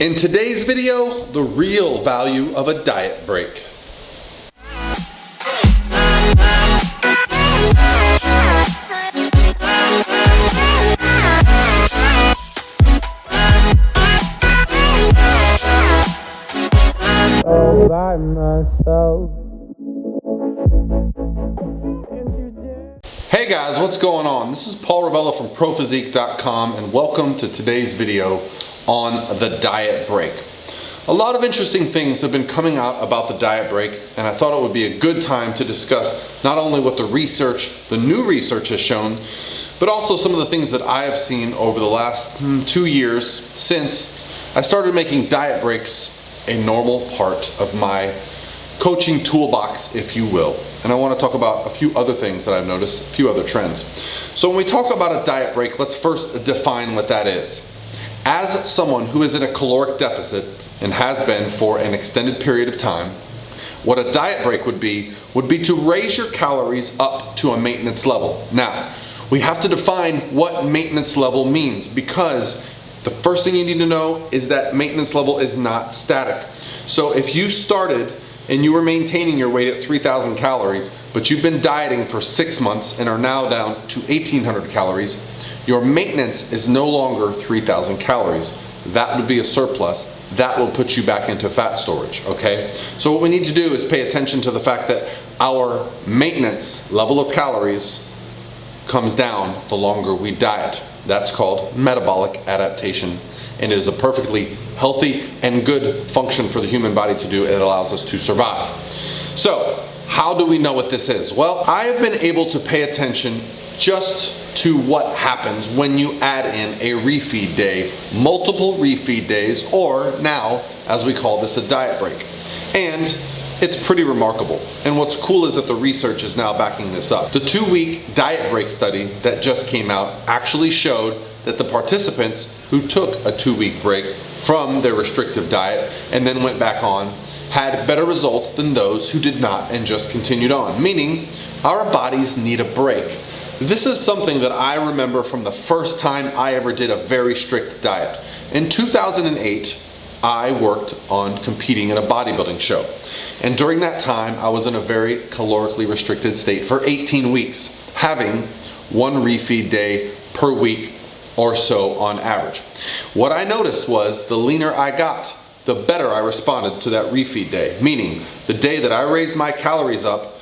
In today's video, the real value of a diet break. All by myself. Hey guys, what's going on? This is Paul Revelia from ProPhysique.com and welcome to today's video on the diet break. A lot of interesting things have been coming out about the diet break, and I thought it would be a good time to discuss not only what the new research has shown, but also some of the things that I have seen over the last 2 years since I started making diet breaks a normal part of my coaching toolbox, if you will. And I want to talk about a few other things that I've noticed, a few other trends. So when we talk about a diet break, let's first define what that is. As someone who is in a caloric deficit and has been for an extended period of time, what a diet break would be to raise your calories up to a maintenance level. Now, we have to define what maintenance level means, because the first thing you need to know is that maintenance level is not static. So if you started and you were maintaining your weight at 3,000 calories, but you've been dieting for 6 months and are now down to 1,800 calories, your maintenance is no longer 3,000 calories. That would be a surplus. That will put you back into fat storage, okay? So what we need to do is pay attention to the fact that our maintenance level of calories comes down the longer we diet. That's called metabolic adaptation, and it is a perfectly healthy and good function for the human body to do. It allows us to survive. So how do we know what this is? Well, I have been able to pay attention just to what happens when you add in a refeed day, multiple refeed days, or now, as we call this, a diet break. And it's pretty remarkable. And what's cool is that the research is now backing this up. The 2-week diet break study that just came out actually showed that the participants who took a 2-week break from their restrictive diet and then went back on had better results than those who did not and just continued on. Meaning, our bodies need a break. This is something that I remember from the first time I ever did a very strict diet. In 2008, I worked on competing in a bodybuilding show. And during that time, I was in a very calorically restricted state for 18 weeks, having 1 refeed day per week or so on average. What I noticed was the leaner I got, the better I responded to that refeed day. Meaning, the day that I raised my calories up,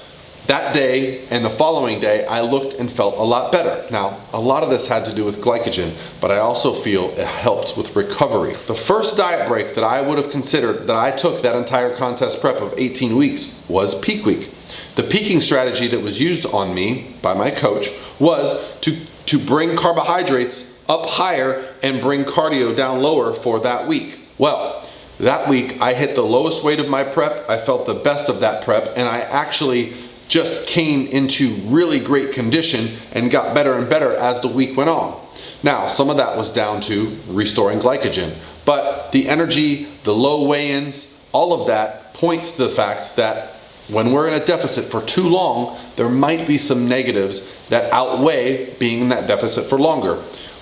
that day and the following day, I looked and felt a lot better. Now, a lot of this had to do with glycogen, but I also feel it helped with recovery. The first diet break that I would have considered that I took that entire contest prep of 18 weeks was peak week. The peaking strategy that was used on me by my coach was to bring carbohydrates up higher and bring cardio down lower for that week. Well, that week I hit the lowest weight of my prep, I felt the best of that prep, and I actually just came into really great condition and got better and better as the week went on. Now, some of that was down to restoring glycogen, but the energy, the low weigh-ins, all of that points to the fact that when we're in a deficit for too long, there might be some negatives that outweigh being in that deficit for longer,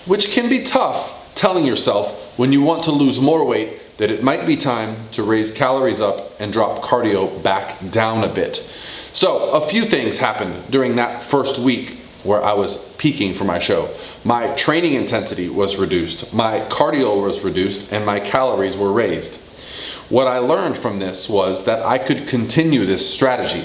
which can be tough telling yourself when you want to lose more weight that it might be time to raise calories up and drop cardio back down a bit. So a few things happened during that first week where I was peaking for my show. My training intensity was reduced, my cardio was reduced, and my calories were raised. What I learned from this was that I could continue this strategy.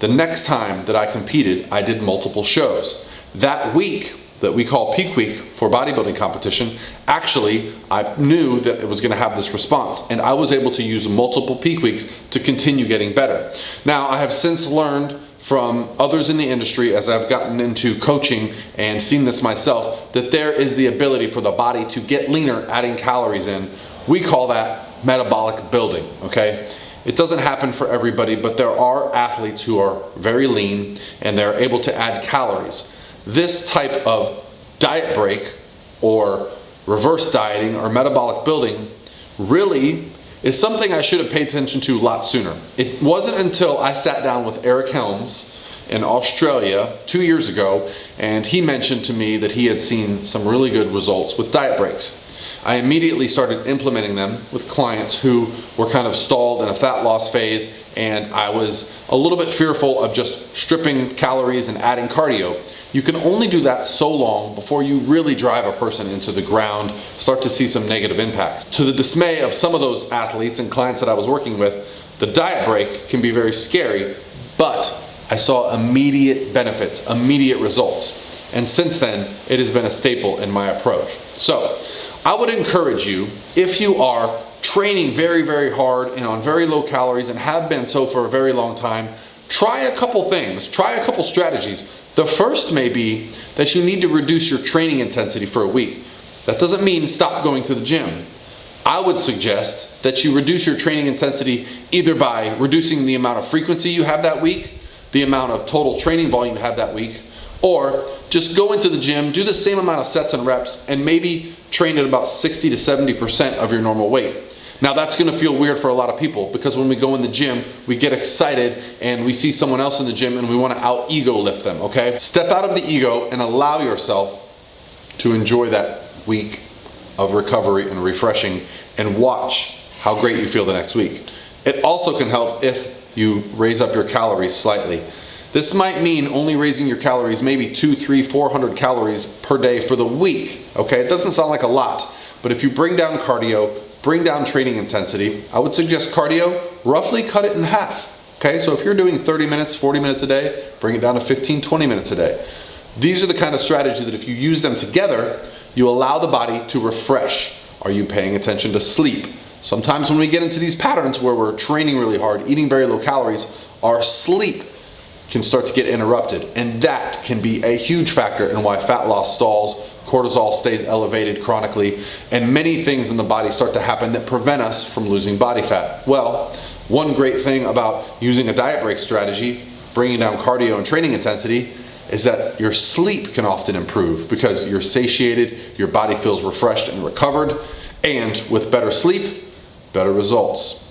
The next time that I competed, I did multiple shows. That week that we call peak week for bodybuilding competition, actually I knew that it was going to have this response, and I was able to use multiple peak weeks to continue getting better. Now, I have since learned from others in the industry, as I've gotten into coaching and seen this myself, that there is the ability for the body to get leaner adding calories in. We call that metabolic building, okay? It doesn't happen for everybody, but there are athletes who are very lean and they're able to add calories. This type of diet break or reverse dieting or metabolic building really is something I should have paid attention to a lot sooner. It wasn't until I sat down with Eric Helms in Australia 2 years ago, and he mentioned to me that he had seen some really good results with diet breaks. I immediately started implementing them with clients who were kind of stalled in a fat loss phase, and I was a little bit fearful of just stripping calories and adding cardio. You can only do that so long before you really drive a person into the ground, start to see some negative impacts. To the dismay of some of those athletes and clients that I was working with, the diet break can be very scary, but I saw immediate benefits, immediate results. And since then, it has been a staple in my approach. So I would encourage you, if you are training very, very hard and on very low calories and have been so for a very long time, try a couple things, try a couple strategies. The first may be that you need to reduce your training intensity for a week. That doesn't mean stop going to the gym. I would suggest that you reduce your training intensity either by reducing the amount of frequency you have that week, the amount of total training volume you have that week, or just go into the gym, do the same amount of sets and reps, and maybe train at about 60 to 70% of your normal weight. Now that's gonna feel weird for a lot of people because when we go in the gym, we get excited and we see someone else in the gym and we wanna out-ego lift them, okay? Step out of the ego and allow yourself to enjoy that week of recovery and refreshing and watch how great you feel the next week. It also can help if you raise up your calories slightly. This might mean only raising your calories maybe 200, 300, 400 calories per day for the week, okay? It doesn't sound like a lot, but if you bring down cardio, bring down training intensity, I would suggest cardio, roughly cut it in half, okay? So if you're doing 30 minutes, 40 minutes a day, bring it down to 15, 20 minutes a day. These are the kind of strategies that if you use them together, you allow the body to refresh. Are you paying attention to sleep? Sometimes when we get into these patterns where we're training really hard, eating very low calories, our sleep can start to get interrupted, and that can be a huge factor in why fat loss stalls, cortisol stays elevated chronically, and many things in the body start to happen that prevent us from losing body fat. Well, one great thing about using a diet break strategy, bringing down cardio and training intensity, is that your sleep can often improve because you're satiated, your body feels refreshed and recovered, and with better sleep, better results.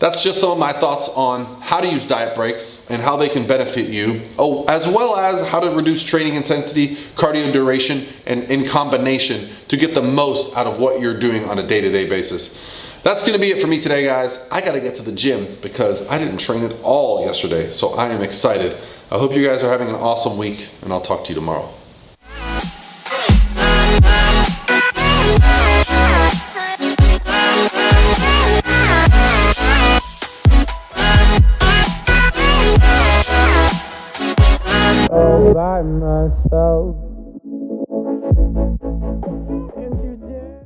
That's just some of my thoughts on how to use diet breaks and how they can benefit you, as well as how to reduce training intensity, cardio duration, and in combination to get the most out of what you're doing on a day-to-day basis. That's gonna be it for me today, guys. I gotta get to the gym because I didn't train at all yesterday, so I am excited. I hope you guys are having an awesome week, and I'll talk to you tomorrow.